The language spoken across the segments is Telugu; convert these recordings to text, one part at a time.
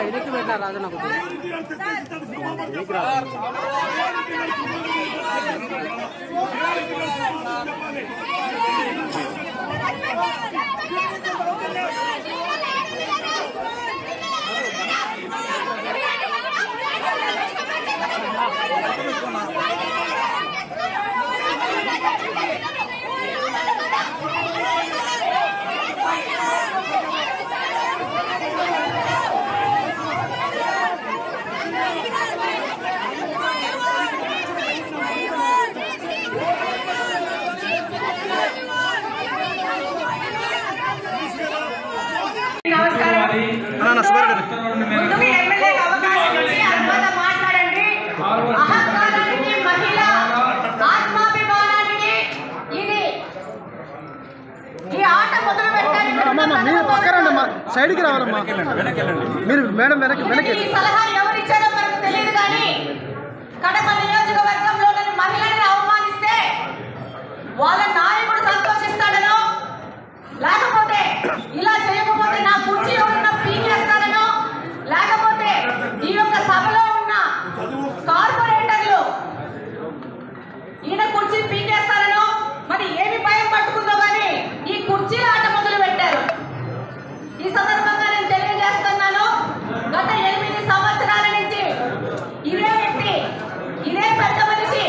ಇದಕ್ಕೆ ಬೇಕಾ ರಾಜನ సైడ్కి రావాలమ్మా మీరు మేడం వెనక్కి సలహా ఎవరు ఇచ్చారో మనకు తెలియదు కానీ కడప నియోజకవర్గంలోని మహిళలను అవమానిస్తే వాళ్ళ నాయకుడు సంతోషిస్తాడనో లేకపోతే ఇలా చేయకపోతే నా కుర్చీ ఎవరన్నా పీకేస్తాడనో లేకపోతే ఈ యొక్క సభలో ఉన్న కార్పొరేటర్లు ఈయన కుర్చీ పీకేస్తారనో మరి ఏమి భయం పట్టుకుందో కానీ ఈ కుర్చీల ఆట మొదలు పెట్టారు. ఈ సందర్భంగా నేను తెలియజేస్తున్నాను, గత 8 సంవత్సరాల నుంచి ఇదే వ్యక్తి ఇదే పెద్ద మనిషి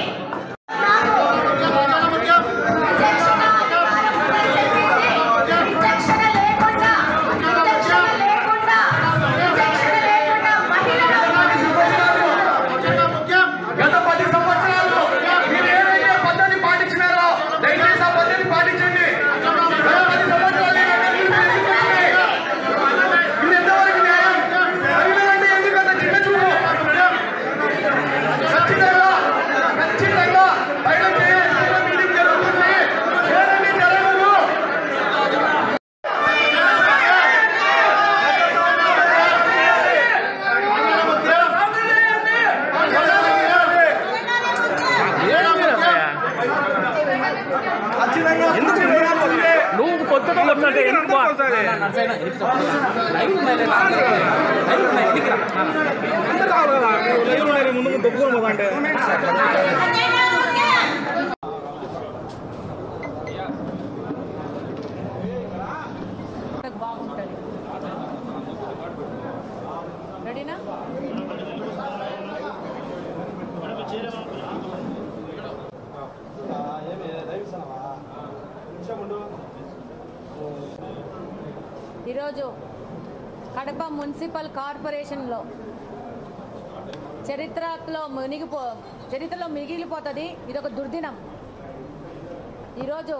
నువ్వు కొత్త ముందు తప్పుకోను అంటే బాగుంటుంది. రెడీనా? ఈరోజు కడప మున్సిపల్ కార్పొరేషన్లో చరిత్రలో మిగిలిపోతుంది. ఇదొక దుర్దినం. ఈరోజు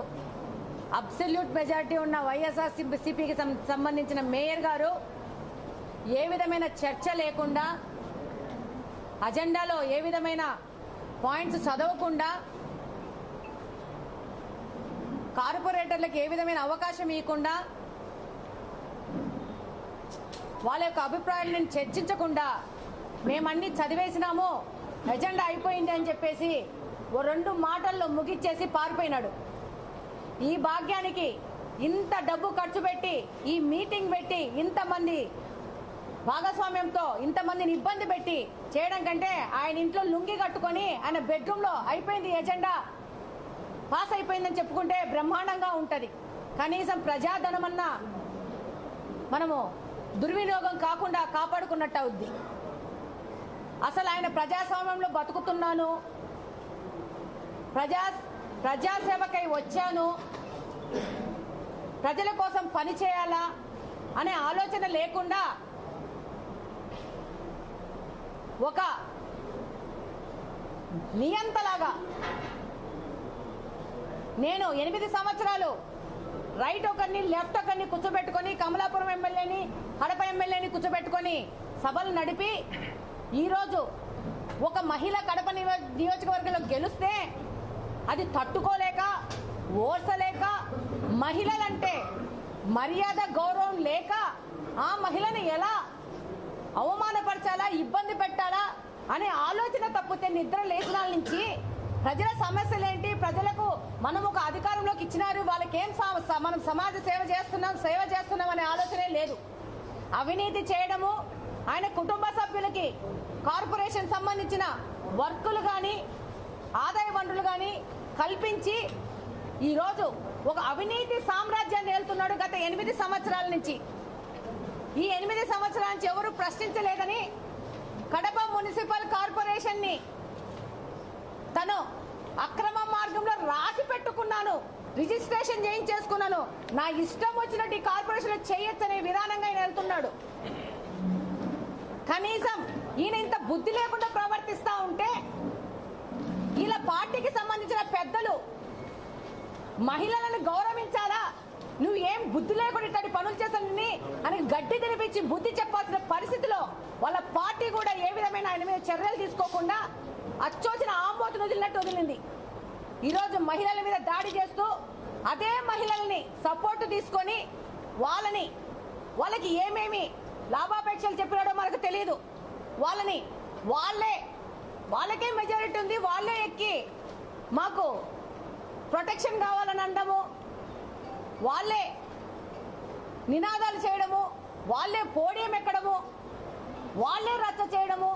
అబ్సల్యూట్ మెజారిటీ ఉన్న వైఎస్ఆర్సీపీకి సంబంధించిన మేయర్ గారు ఏ విధమైన చర్చ లేకుండా, అజెండాలో ఏ విధమైన పాయింట్స్ చదవకుండా, కార్పొరేటర్లకు ఏ విధమైన అవకాశం ఇవ్వకుండా, వాళ్ళ యొక్క అభిప్రాయాలను చర్చించకుండా మేమన్నీ చదివేసినాము, ఎజెండా అయిపోయింది అని చెప్పేసి 2 మాటల్లో ముగిచ్చేసి పారిపోయినాడు. ఈ భాగ్యానికి ఇంత డబ్బు ఖర్చు పెట్టి ఈ మీటింగ్ పెట్టి ఇంతమంది భాగస్వామ్యంతో ఇంతమందిని ఇబ్బంది పెట్టి చేయడం కంటే ఆయన ఇంట్లో లుంగి కట్టుకొని ఆయన బెడ్రూమ్లో అయిపోయింది, ఎజెండా పాస్ అయిపోయిందని చెప్పుకుంటే బ్రహ్మాండంగా ఉంటుంది. కనీసం ప్రజాధనమన్నా మనము దుర్వినియోగం కాకుండా కాపాడుకున్నట్టు అవుద్ది. అసలు ఆయన ప్రజాస్వామ్యంలో బతుకుతున్నాను, ప్రజాసేవకై వచ్చాను, ప్రజల కోసం పని చేయాలా అనే ఆలోచన లేకుండా ఒక నియంతలాగా నేను 8 సంవత్సరాలు రైట్ ఒకరిని లెఫ్ట్ ఒకరిని కూర్చోబెట్టుకొని కమలాపురం ఎమ్మెల్యేని కడప ఎమ్మెల్యేని కూర్చోబెట్టుకొని సభలు నడిపి ఈరోజు ఒక మహిళ కడప నియోజకవర్గంలో గెలిస్తే అది తట్టుకోలేక ఓర్చలేక మహిళలంటే మర్యాద గౌరవం లేక ఆ మహిళని ఎలా అవమానపరచాలా, ఇబ్బంది పెట్టాలా అనే ఆలోచన తప్పితే నిద్ర లేఖనాల నుంచి ప్రజల సమస్యలు ఏంటి, ప్రజలకు మనం ఒక అధికారంలోకి ఇచ్చినారు, వాళ్ళకేం మనం సమాజ సేవ చేస్తున్నాం అనే ఆలోచనే లేదు. అవినీతి చేయడము, ఆయన కుటుంబ సభ్యులకి కార్పొరేషన్ సంబంధించిన వర్కులు కానీ ఆదాయ వనరులు కానీ కల్పించి ఈరోజు ఒక అవినీతి సామ్రాజ్యాన్ని ఏలుతున్నాడు గత 8 సంవత్సరాల నుంచి. ఈ 8 సంవత్సరాల నుంచి ఎవరు ప్రశ్నించలేదని కడప మున్సిపల్ కార్పొరేషన్ ని తను అక్రమ మార్గంలో రాసి పెట్టుకున్నాను, రిజిస్ట్రేషన్ చేయించేసుకున్నాను, నా ఇష్టం వచ్చినట్టు ఈ కార్పొరేషన్ చేయొచ్చనే విధానంగా ఆయన వెళ్తున్నాడు. కనీసం ఈయన ఇంత బుద్ధి లేకుండా ప్రవర్తిస్తా ఉంటే ఇలా పార్టీకి సంబంధించిన పెద్దలు మహిళలను గౌరవించాలా, నువ్వు ఏం బుద్ధి లేకుండా ఇట్లాంటి పనులు చేస్తానని అని గడ్డి తినిపించి బుద్ధి చెప్పాల్సిన పరిస్థితిలో వాళ్ళ పార్టీ కూడా ఏ విధమైన ఆయన మీద చర్యలు తీసుకోకుండా అచ్చోసిన ఆంబోతును వదిలినట్టు వదిలింది. ఈరోజు మహిళల మీద దాడి చేస్తూ అదే మహిళల్ని సపోర్టు తీసుకొని వాళ్ళకి ఏమేమి లాభాపేక్షలు చెప్పినాడో మనకు తెలియదు. వాళ్ళకే మెజారిటీ ఉంది, వాళ్ళే ఎక్కి మాకు ప్రొటెక్షన్ కావాలని అనడము, వాళ్ళే నినాదాలు చేయడము, వాళ్ళే పోడియం ఎక్కడము, వాళ్ళే రచ్చ చేయడము.